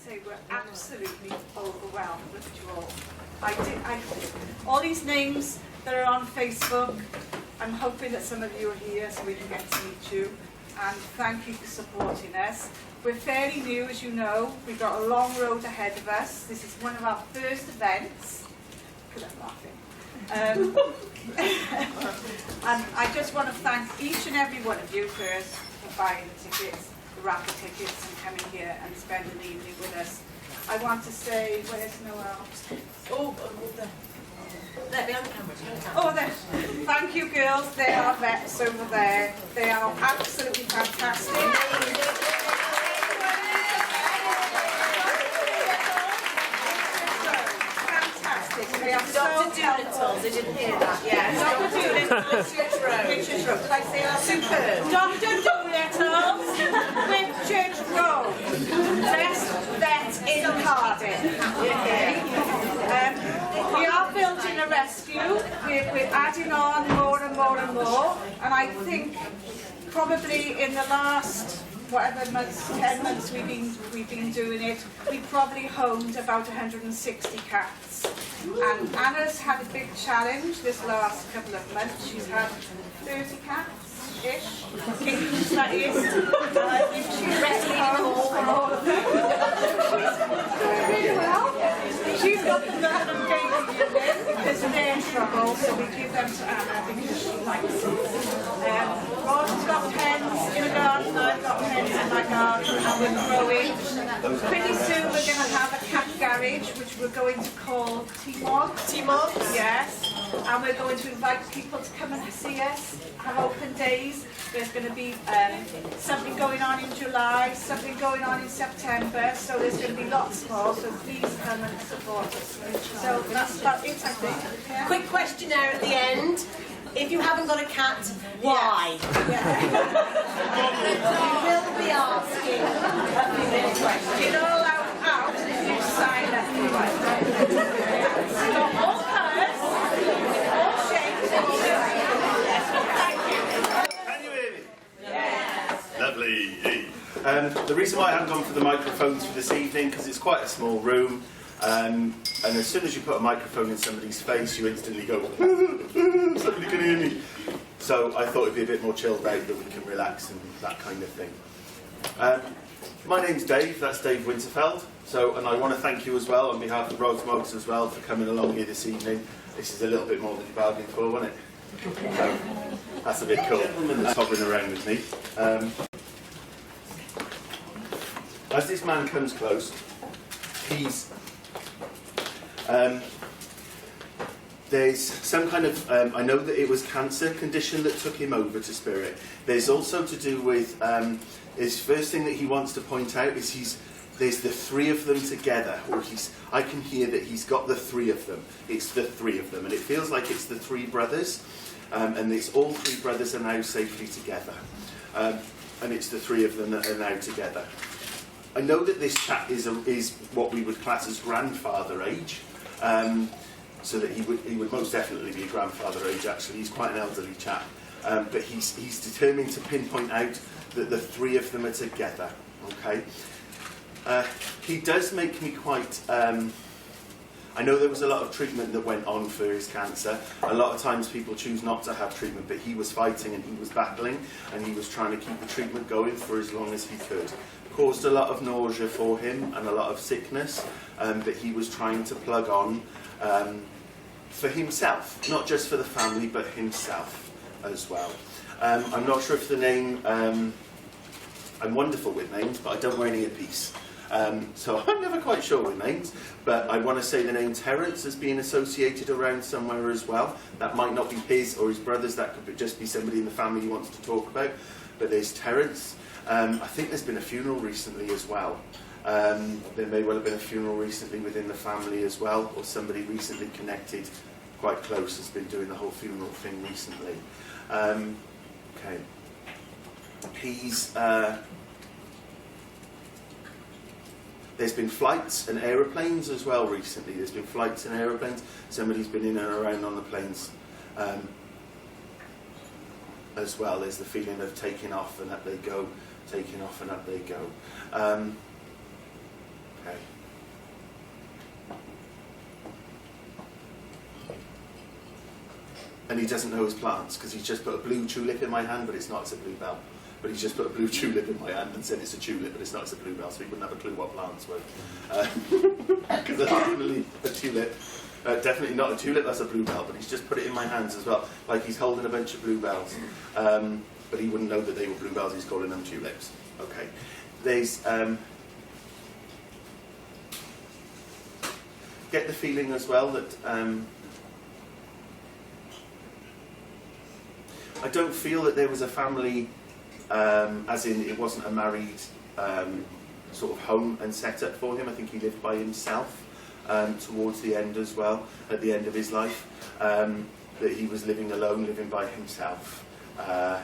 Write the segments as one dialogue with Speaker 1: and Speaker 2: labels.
Speaker 1: say we're absolutely overwhelmed with you all. All these names that are on Facebook, I'm hoping that some of you are here so we can get to meet you. And thank you for supporting us. We're fairly new, as you know. We've got a long road ahead of us. This is one of our first events. Because I'm laughing. And I just want to thank each and every one of you first for buying the tickets, the raffle tickets, and coming here and spending the evening with us. I want to say, where's Noel?
Speaker 2: They're behind the camera.
Speaker 1: Oh, there. Thank you, girls. They are vets over there. They are absolutely fantastic. They are
Speaker 2: Dr. Doolittle, they didn't hear that. Yeah, Dr. Doolittle, Church Road.
Speaker 1: Richards Road. Like they are
Speaker 2: Superb.
Speaker 1: Dr. Doolittle, Richards Road. Best vet in Cardiff. Okay. We are building a rescue. We're adding on more and more and more. And I think probably in the last whatever months, 10 months we've been doing it, we probably homed about 160 cats. And Anna's had a big challenge this last couple of months. She's had 30 cats-ish, kittens that is. She's wrestling all of them. She's doing really well. She's got the London baby unit because they're in trouble, so we give them to Anna because she likes it. Roger's got pens in the garden, I've got pens in my garden, and we're growing. Pretty soon we're going to have a cat garage, which we're going to call RozMogz.
Speaker 2: RozMogz?
Speaker 1: Yes. And we're going to invite people to come and see us, have open days. There's going to be something going on in July, something going on in September, so there's going to be lots more, so please come and support us. So that's about it, I think. Yeah?
Speaker 2: Quick questionnaire at the end. If you haven't got a cat, why?
Speaker 1: Yeah.
Speaker 2: We will be asking a few minute questions.
Speaker 1: You're not allowed out if you sign up. Stop all colours, all shapes, all thank you.
Speaker 3: Can you hear me?
Speaker 1: Yes.
Speaker 3: Lovely. The reason why I haven't gone for the microphones for this evening, because it's quite a small room, and as soon as you put a microphone in somebody's face, you instantly go, somebody can hear me. So I thought it'd be a bit more chilled out, that we can relax and that kind of thing. My name's Dave, that's Dave Winterfeld, and I want to thank you as well on behalf of RozMogz as well for coming along here this evening. This is a little bit more than you bargained for, wasn't it? So that's a bit cool. That's hovering around with me. As this man comes close, there's some kind of, I know that it was cancer condition that took him over to spirit. There's also to do with, his first thing that he wants to point out is there's the three of them together, or I can hear that he's got the three of them. It's the three of them, and it feels like it's the three brothers, and it's all three brothers are now safely together. And it's the three of them that are now together. I know that this chap is what we would class as grandfather age, so that he would most definitely be grandfather age. Actually, he's quite an elderly chap, but he's determined to pinpoint out that the three of them are together. Okay, he does make me quite. I know there was a lot of treatment that went on for his cancer. A lot of times people choose not to have treatment, but he was fighting and he was battling, and he was trying to keep the treatment going for as long as he could. Caused a lot of nausea for him and a lot of sickness, but he was trying to plug on for himself, not just for the family, but himself as well. I'm not sure if the name, I'm wonderful with names, but I don't wear any apiece. So I'm never quite sure with names, but I want to say the name Terence as being associated around somewhere as well. That might not be his or his brother's, that could just be somebody in the family he wants to talk about, but there's Terence. I think there's been a funeral recently as well. There may well have been a funeral recently within the family as well, or somebody recently connected, quite close, has been doing the whole funeral thing recently. Okay. There's been flights and aeroplanes as well recently. There's been flights and aeroplanes. Somebody's been in and around on the planes as well. There's the feeling of taking off and up they go, taking off and up they go. Okay. And he doesn't know his plants because he's just put a blue tulip in my hand, but it's not, it's a bluebell. But he's just put a blue tulip in my hand and said it's a tulip, but it's not, it's a bluebell, so he wouldn't have a clue what plants were. Because that's definitely a tulip. Definitely not a tulip, that's a bluebell, but he's just put it in my hands as well, like he's holding a bunch of bluebells. But he wouldn't know that they were bluebells, he's calling them tulips. Okay. There's... get the feeling as well that... I don't feel that there was a family, as in it wasn't a married sort of home and setup for him. I think he lived by himself towards the end as well, at the end of his life, that he was living alone, living by himself. I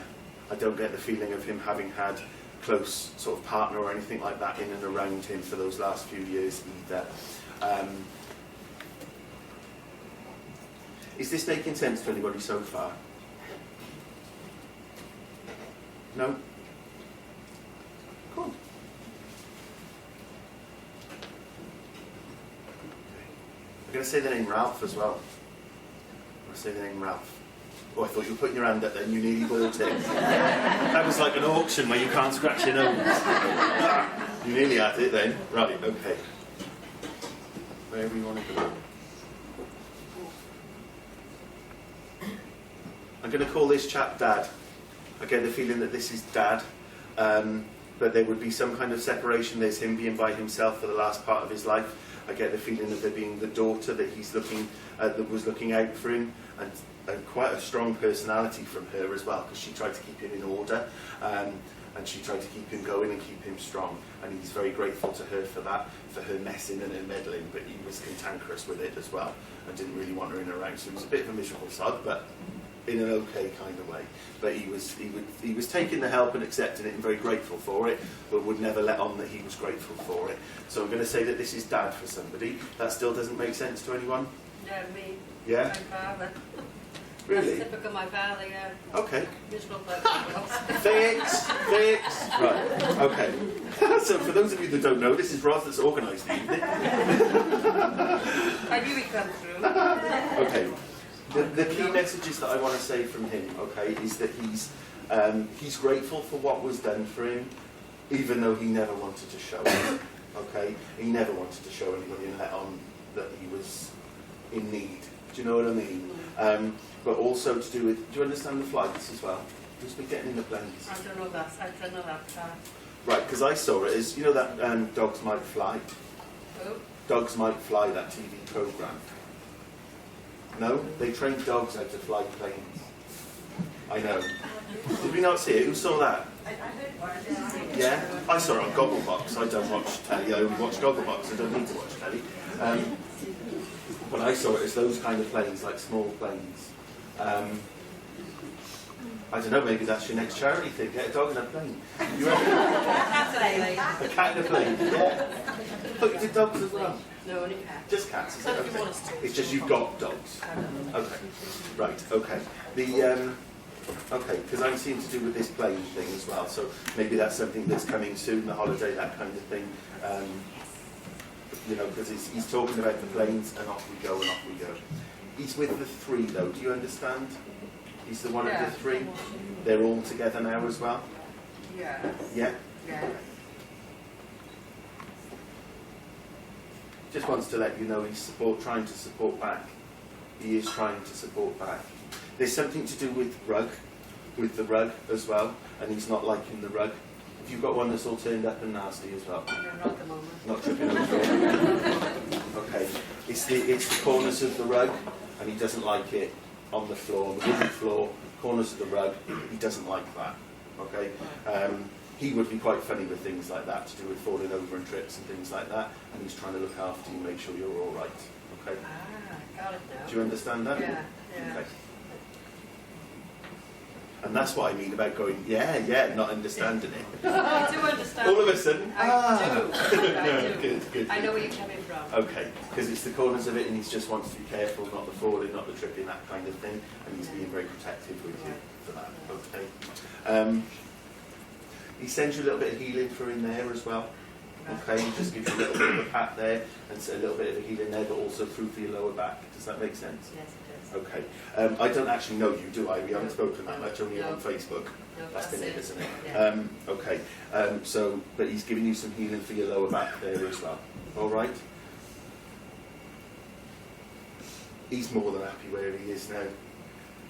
Speaker 3: don't get the feeling of him having had close sort of partner or anything like that in and around him for those last few years either. Is this making sense to anybody so far? No? Cool. I'm going to say the name Ralph as well. I'm going to say the name Ralph. Oh, I thought you were putting your hand up there and you nearly bought it. That was like an auction where you can't scratch your nose. You nearly had it then. Right, okay. Wherever you want to go. I'm going to call this chap Dad. I get the feeling that this is Dad, but there would be some kind of separation. There's him being by himself for the last part of his life. I get the feeling that there being the daughter that he's looking, that was looking out for him, and quite a strong personality from her as well, because she tried to keep him in order, and she tried to keep him going and keep him strong. And he's very grateful to her for that, for her messing and her meddling, but he was cantankerous with it as well, and didn't really want her in around. So he was a bit of a miserable sod, but in an okay kind of way. But he was taking the help and accepting it and very grateful for it, but would never let on that he was grateful for it. So I'm going to say that this is Dad for somebody. That still doesn't make sense to anyone?
Speaker 4: Yeah, me.
Speaker 3: Yeah?
Speaker 4: My father.
Speaker 3: Really?
Speaker 4: That's typical my father, yeah.
Speaker 3: Okay.
Speaker 4: Miserable person.
Speaker 3: Thanks. Right, okay. So for those of you that don't know, this is Roz that's organised the evening.
Speaker 4: I knew he'd come through.
Speaker 3: Okay. The key messages that I want to say from him, okay, is that he's grateful for what was done for him, even though he never wanted to show it. Okay, he never wanted to show anybody and let on that he was in need. Do you know what I mean? But also to do with, do you understand the flights as well? Who's been getting in the planes?
Speaker 4: I don't know that. I don't know that part.
Speaker 3: Right, because I saw it as, you know that Dogs Might Fly?
Speaker 4: Oh.
Speaker 3: Dogs Might Fly, that TV programme. No? They trained dogs how to fly planes. I know. Did we not see it? Who saw that? Yeah? I saw it on Gogglebox. I don't watch telly. I only watch Gogglebox. I don't need to watch telly. But I saw it as those kind of planes, like small planes. I don't know, maybe that's your next charity thing. Get a dog in a plane. You reckon? A cat in a plane, yeah. Look, you did dogs as well.
Speaker 4: No, only cats.
Speaker 3: Just cats, is it?
Speaker 4: Something
Speaker 3: Okay.
Speaker 4: you want us to.
Speaker 3: It's just you've got dogs. Okay. Right, okay. The okay, because I'm seeing to do with this plane thing as well, so maybe that's something that's coming soon, the holiday, that kind of thing. You know, because he's talking about the planes and off we go and off we go. He's with the three though, do you understand? He's the one of the three. They're all together now as well?
Speaker 4: Yeah.
Speaker 3: Yeah?
Speaker 4: Yeah.
Speaker 3: Just wants to let you know he's trying to support back. He is trying to support back. There's something to do with the rug as well, and he's not liking the rug. Have you got one that's all turned up and nasty as well?
Speaker 4: No, not at the moment.
Speaker 3: Not tripping over it. Okay. It's the corners of the rug, and he doesn't like it on the floor, the wooden floor, corners of the rug. He doesn't like that. Okay. He would be quite funny with things like that, to do with falling over and trips and things like that, and he's trying to look after you, make sure you're all right. Okay.
Speaker 4: Ah, got it now.
Speaker 3: Do you understand that?
Speaker 4: Yeah, yeah.
Speaker 3: Okay. And that's what I mean about going, yeah, not understanding it.
Speaker 4: I do understand.
Speaker 3: All of a sudden,
Speaker 4: I do.
Speaker 3: Good.
Speaker 4: I know where you're coming from.
Speaker 3: Okay, because it's the corners of it, and he just wants to be careful, not the falling, not the tripping, that kind of thing, and he's being very protective with you for that. Okay. He sends you a little bit of healing for in there as well. Okay, just give you a little bit of a pat there and a little bit of a healing there, but also through for your lower back. Does that make sense?
Speaker 4: Yes, it does.
Speaker 3: Okay. I don't actually know you, do I? We haven't spoken that much, only on Facebook.
Speaker 4: No,
Speaker 3: That's been it, isn't it?
Speaker 4: Yeah.
Speaker 3: Okay. But he's giving you some healing for your lower back there as well. All right. He's more than happy where he is now,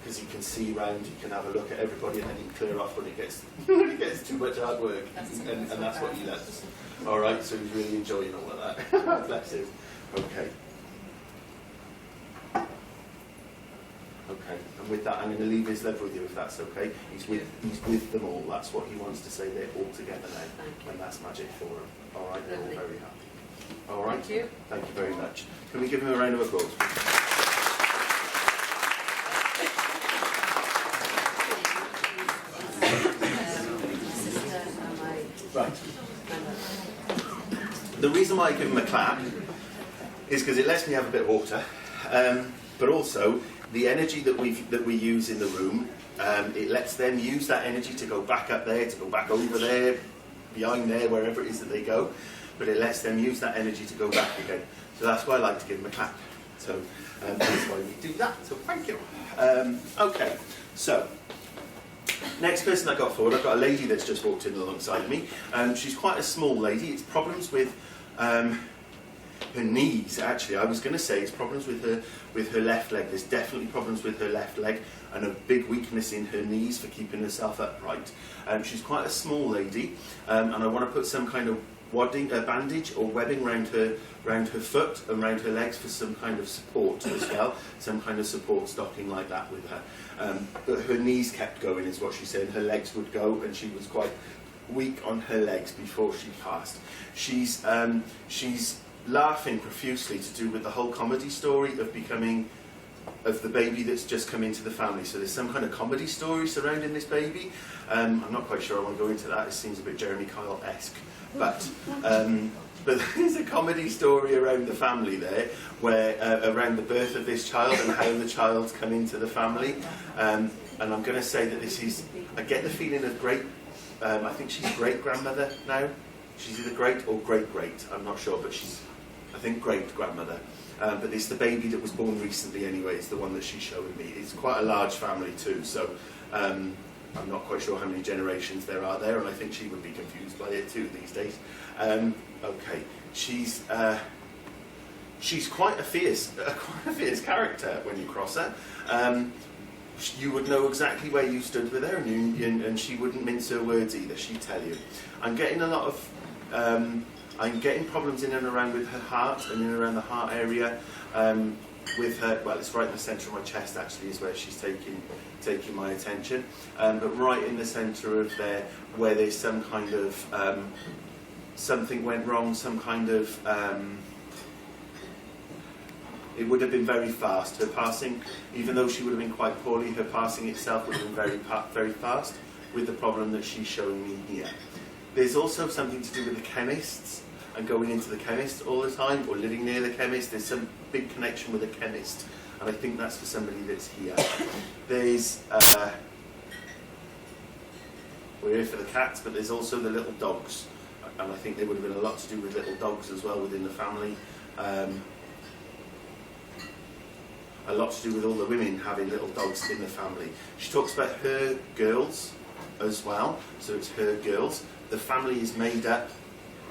Speaker 3: because he can see round, he can have a look at everybody, and then he can clear off when it gets when it gets too much hard work, and that's what he loves. All right. So he's really enjoying all of that. Bless him. Okay. Okay, and with that, I'm going to leave his love with you, if that's okay. He's with them all. That's what he wants to say. They're all together now, and that's magic for him. All right, they're all very happy. All right.
Speaker 4: Thank you.
Speaker 3: Thank you very much. Can we give him a round of applause? Right. The reason why I give him a clap is because it lets me have a bit of water, but also the energy that we use in the room, it lets them use that energy to go back up there, to go back over there, behind there, wherever it is that they go. But it lets them use that energy to go back again. So that's why I like to give them a clap. So that's why we do that. So thank you. Okay. So next person I got forward, I've got a lady that's just walked in alongside me. She's quite a small lady. It's problems with her knees, actually. I was going to say it's problems with her left leg. There's definitely problems with her left leg and a big weakness in her knees for keeping herself upright. She's quite a small lady, and I want to put some kind of wadding, a bandage or webbing around her foot and around her legs for some kind of support as well, some kind of support stocking like that with her. But her knees kept going, is what she said. Her legs would go, and she was quite weak on her legs before she passed. She's laughing profusely to do with the whole comedy story of the baby that's just come into the family. So there's some kind of comedy story surrounding this baby. I'm not quite sure I want to go into that. It seems a bit Jeremy Kyle-esque. But there's a comedy story around the family there, where around the birth of this child and how the child's come into the family. And I'm going to say that this is, I get the feeling of I think she's great-grandmother now. She's either great or great-great, I'm not sure, but she's, I think, great-grandmother. But it's the baby that was born recently anyway, it's the one that she's showing me. It's quite a large family too, so I'm not quite sure how many generations there are there, and I think she would be confused by it too these days. Okay, she's quite a fierce character when you cross her. You would know exactly where you stood with her, and she wouldn't mince her words either. She'd tell you. I'm getting a lot of, I'm getting problems in and around with her heart and in and around the heart area. With her, well, it's right in the centre of my chest actually is where she's taking my attention. But right in the centre of there, where there's some kind of something went wrong, some kind of. It would have been very fast. Her passing, even though she would have been quite poorly, her passing itself would have been very fast, with the problem that she's showing me here. There's also something to do with the chemists and going into the chemist all the time, or living near the chemist. There's some big connection with a chemist, and I think that's for somebody that's here. There's we're here for the cats, but there's also the little dogs, and I think there would have been a lot to do with little dogs as well within the family. A lot to do with all the women having little dogs in the family. She talks about her girls as well, so it's her girls. The family is made up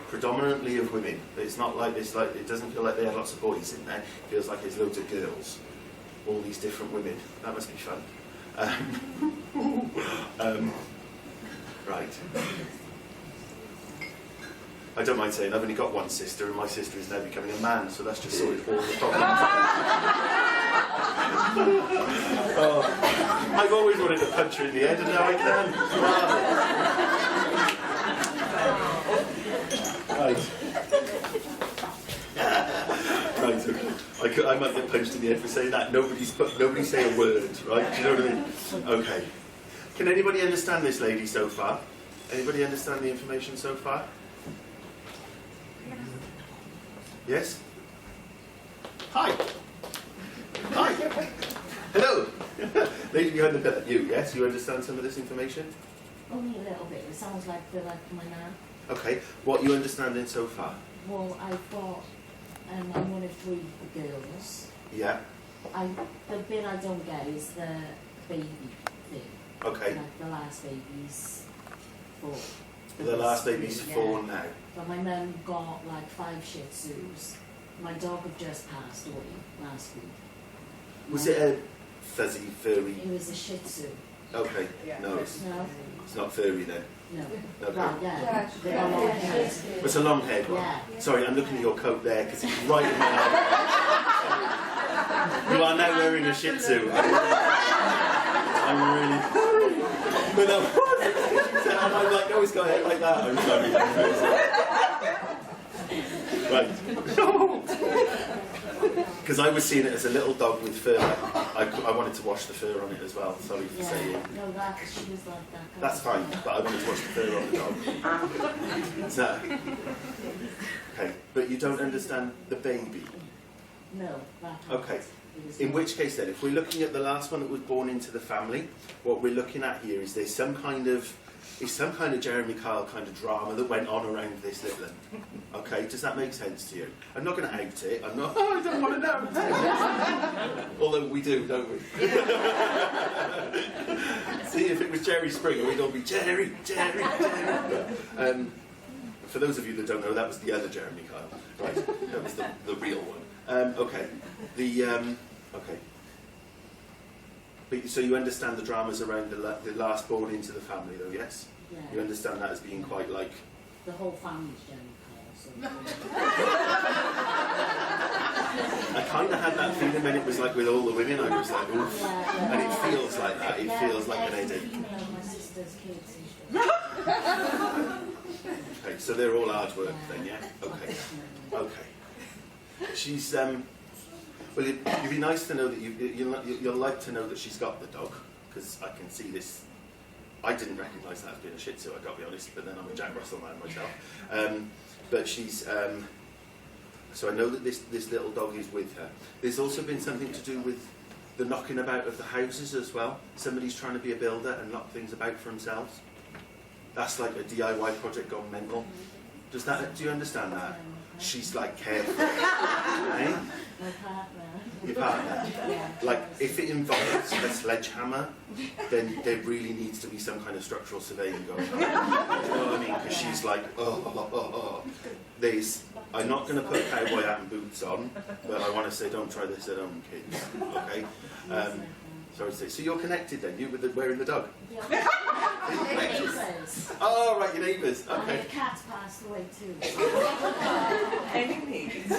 Speaker 3: predominantly of women. It's not like this, like it doesn't feel like there are lots of boys in there. It feels like there's loads of girls, all these different women. That must be fun. Right. I don't mind saying I've only got one sister, and my sister is now becoming a man, so that's just sorted all the problems. I've always wanted to punch her in the head, and now I can. Right. Right, okay. I might get punched in the head for saying that. Nobody say a word, right? Do you know what I mean? Okay. Can anybody understand this lady so far? Anybody understand the information so far? Yes? Hi. Hi. Hello. Lady behind the pillar. You, yes? You understand some of this information?
Speaker 2: Only a little bit. It sounds like my nan.
Speaker 3: Okay, what are you understanding so far?
Speaker 2: Well, I've got, I'm one of 3 girls.
Speaker 3: Yeah,
Speaker 2: The bit I don't get is the baby thing.
Speaker 3: okay.
Speaker 2: Like the last baby's 4.
Speaker 3: The last baby's
Speaker 2: Yeah.
Speaker 3: 4 now.
Speaker 2: But my mum got like 5 Shih Tzus. My dog had just passed away last week.
Speaker 3: Was it a fuzzy, furry?
Speaker 2: It was a Shih Tzu.
Speaker 3: Okay, no, it's
Speaker 2: No?
Speaker 3: not furry then.
Speaker 2: No.
Speaker 3: Okay.
Speaker 2: Well, yeah. They got long hair.
Speaker 3: It's a long haired one.
Speaker 2: Yeah.
Speaker 3: Sorry, I'm looking at your coat there because it's right in my eye. You are now wearing a Shih Tzu. I'm really sorry. But I'm like, no, it's got hair like that. I'm sorry. Right. Because I was seeing it as a little dog with fur. I wanted to wash the fur on it as well. Sorry for saying.
Speaker 2: No, she was like that.
Speaker 3: That's fine, but I wanted to wash the fur on the dog. So, okay, but you don't understand the baby.
Speaker 2: No, that
Speaker 3: Okay. In which case then, if we're looking at the last one that was born into the family, what we're looking at here is there's some kind of Jeremy Kyle kind of drama that went on around this little one. Okay, does that make sense to you? I'm not going to out it. I'm not. Oh, I don't want to know. Although we do, don't we? See, if it was Jerry Springer, we'd all be Jerry. For those of you that don't know, that was the other Jeremy Kyle. Right, that was the real one. Okay. Okay. But, so you understand the dramas around the last born into the family, though, yes?
Speaker 2: Yeah.
Speaker 3: You understand that as being quite like...
Speaker 2: The whole family's Jeremy Kyle, so...
Speaker 3: I kind of had that feeling when it was like with all the women, I was like, oof.
Speaker 2: Yeah.
Speaker 3: And it feels like that. It feels like an headache.
Speaker 2: You know, my sister's kids and stuff.
Speaker 3: Okay, so they're all hard work then, yeah? Okay. Okay. She's... Well, it'd be nice to know that you'll like to know that she's got the dog, because I can see this. I didn't recognise that as being a Shih Tzu, I've got to be honest, but then I'm a Jack Russell man myself. But she's, so I know that this little dog is with her. There's also been something to do with the knocking about of the houses as well. Somebody's trying to be a builder and knock things about for themselves. That's like a DIY project gone mental. Do you understand that? She's like careful. Eh?
Speaker 2: My partner.
Speaker 3: Your partner?
Speaker 2: Yeah.
Speaker 3: Like, if it involves a sledgehammer, then there really needs to be some kind of structural surveying going on. You know what I mean? Because she's like, I'm not going to put cowboy hat and boots on, but I want to say don't try this at home, kids. Okay? Sorry to say. So you're connected then? You with wearing the dog?
Speaker 2: Yeah.
Speaker 3: Neighbours. Oh, right, your neighbours.
Speaker 2: And
Speaker 3: Okay.
Speaker 2: the cat passed away too.
Speaker 1: Any needs?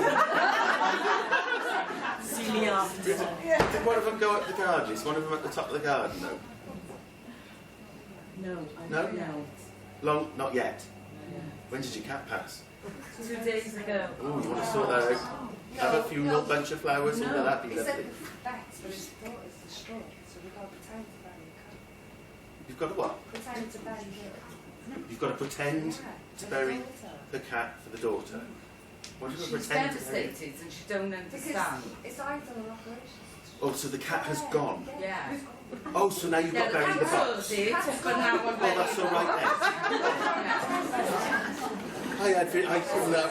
Speaker 1: See me after.
Speaker 3: Did one of them go up the garden? Is one of them at the top of the garden, though?
Speaker 2: No.
Speaker 3: No?
Speaker 2: No.
Speaker 3: Not yet.
Speaker 2: Yeah.
Speaker 3: When did your cat pass?
Speaker 4: 2 days ago.
Speaker 3: Oh, you want to sort that out? Have a funeral, bunch of flowers, and that'd be
Speaker 5: He
Speaker 3: lovely.
Speaker 5: said that's but his daughter's distraught, so we've got to pretend to bury
Speaker 3: You've got to what?
Speaker 5: the cat. Pretend to bury her.
Speaker 3: You've got to pretend to bury the cat for the daughter. What do you
Speaker 6: She's
Speaker 3: pretend to bury?
Speaker 6: devastated and she don't
Speaker 5: Because
Speaker 6: understand.
Speaker 5: it's either an operation.
Speaker 3: Oh, so the cat has gone.
Speaker 6: Yeah.
Speaker 3: Oh, so now you've got to bury the box.
Speaker 6: It, but now we're
Speaker 3: Oh, that's all right then. I feel that.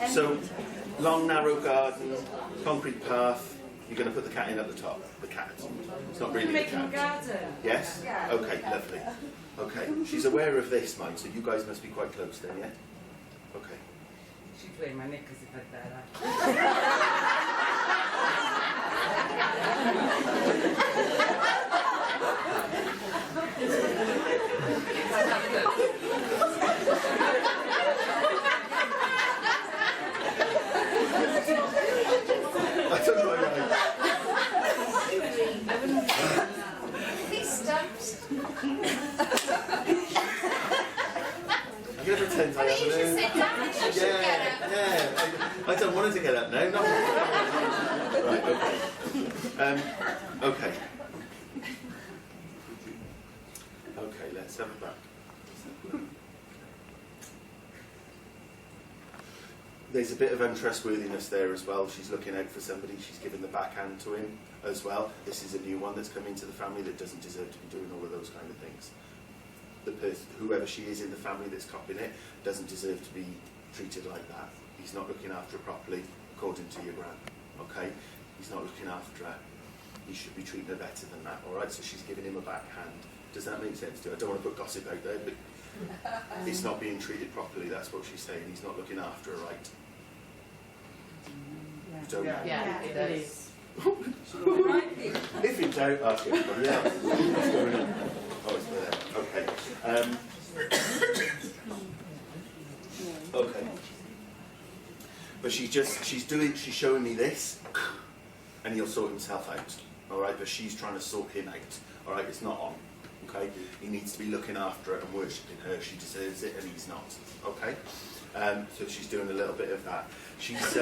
Speaker 3: So, long, narrow garden, concrete path. You're going to put the cat in at the top. The cat. It's not really the
Speaker 6: making a
Speaker 3: cat.
Speaker 6: garden.
Speaker 3: Yes? Okay, lovely. Okay, she's aware of this, mind, so you guys must be quite close then, yeah? Okay.
Speaker 6: She'd wear my knickers if I'd wear
Speaker 3: I don't know why.
Speaker 5: He stumps.
Speaker 3: I'm going to pretend I
Speaker 5: You should
Speaker 3: haven't.
Speaker 5: sit down and you should get up.
Speaker 3: Yeah. I don't want her to get up now. Right, okay. Okay. Okay, let's have it back. There's a bit of untrustworthiness there as well. She's looking out for somebody. She's giving the backhand to him as well. This is a new one that's come into the family that doesn't deserve to be doing all of those kind of things. the person, whoever she is in the family that's copying it, doesn't deserve to be treated like that. He's not looking after her properly, according to your gran. Okay? He's not looking after her. You should be treating her better than that. All right? So she's giving him a backhand. Does that make sense to you? I don't want to put gossip out there, but it's not being treated properly. That's what she's saying. He's not looking after her right. You don't know?
Speaker 2: Yeah, it is.
Speaker 3: If in doubt, ask everybody else. What's going on? Oh, it's there. Okay. Okay. But she's showing me this, and he'll sort himself out. All right. But she's trying to sort him out. All right. It's not on. Okay. He needs to be looking after her and worshipping her. She deserves it, and he's not. Okay. So she's doing a little bit of that. She's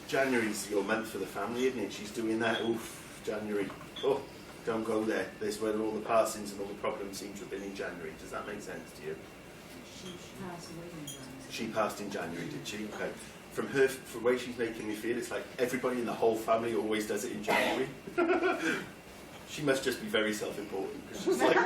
Speaker 3: January's your month for the family, isn't it? She's doing that. Oof, January. Oh, don't go there. There's where all the passings and all the problems seem to have been in January. Does that make sense to you?
Speaker 2: She passed away in January.
Speaker 3: She passed in January, did she? Okay. From the way she's making me feel, it's like everybody in the whole family always does it in January. She must just be very self-important. Because she's like,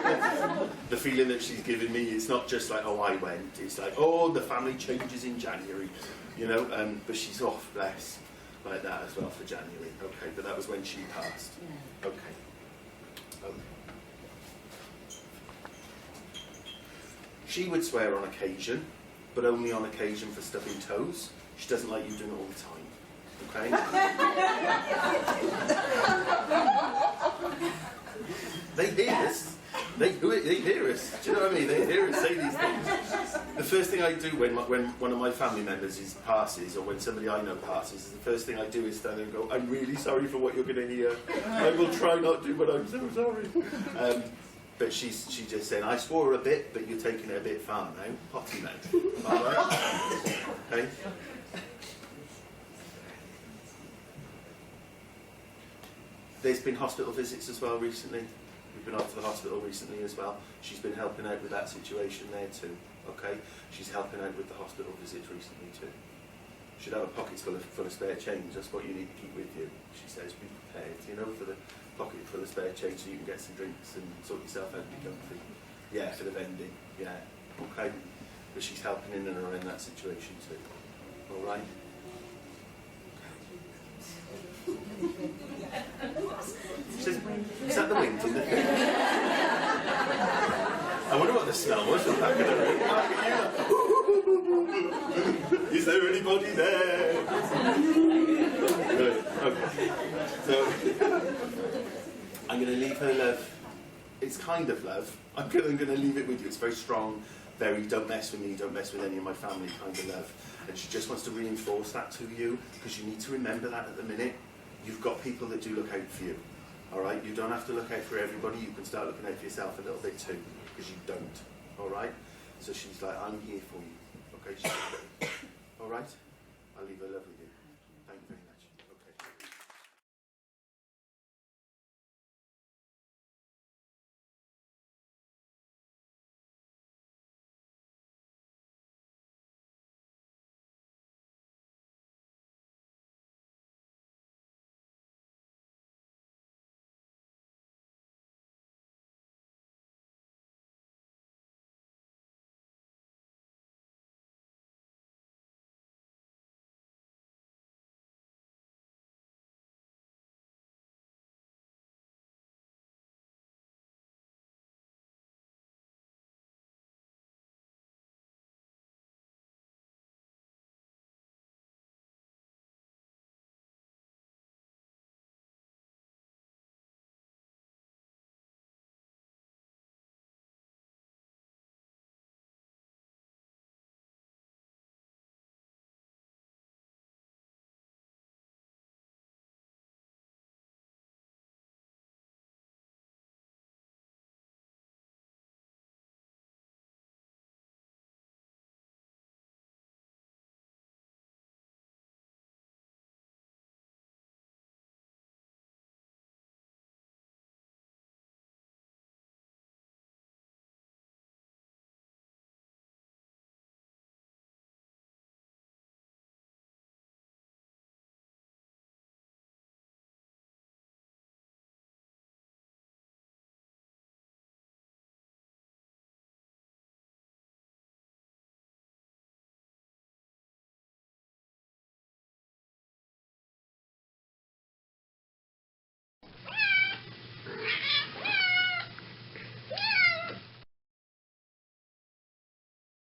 Speaker 3: the feeling that she's giving me, it's not just like, oh, I went. It's like, oh, the family changes in January. You know, but she's off, bless. Like that as well for January. Okay, but that was when she passed.
Speaker 2: Yeah.
Speaker 3: Okay. Okay. She would swear on occasion, but only on occasion for stubbing toes. She doesn't like you doing it all the time. Okay? They hear us. They hear us. Do you know what I mean? They hear us say these things. The first thing I do when one of my family members passes, or when somebody I know passes, is the first thing I do is stand there and go, I'm really sorry for what you're going to hear. I will try not to, but I'm so sorry. But she's just saying, I swore a bit, but you're taking it a bit far now. Potty mouth. All right? Okay? There's been hospital visits as well recently. We've been off to the hospital recently as well. She's been helping out with that situation there too. Okay? She's helping out with the hospital visits recently too. Should have a pocket full of spare change. That's what you need to keep with you. She says, be prepared, you know, for the pocket full of spare change so you can get some drinks and sort yourself out and be comfy. Yeah, for the vending. Yeah. Okay? But she's helping in and around that situation too. Alright? Is that the wind in the I wonder what the smell was from the back of the room. Is there anybody there? Good. Okay. So I'm going to leave her love. It's kind of love. I'm going to leave it with you. It's very strong, very don't mess with me, don't mess with any of my family kind of love. And she just wants to reinforce that to you, because you need to remember that at the minute. You've got people that do look out for you. All right? You don't have to look out for everybody. You can start looking out for yourself a little bit too, because you don't. All right? So she's like, I'm here for you. Okay? All right? I'll leave her love with you. Thank you very much.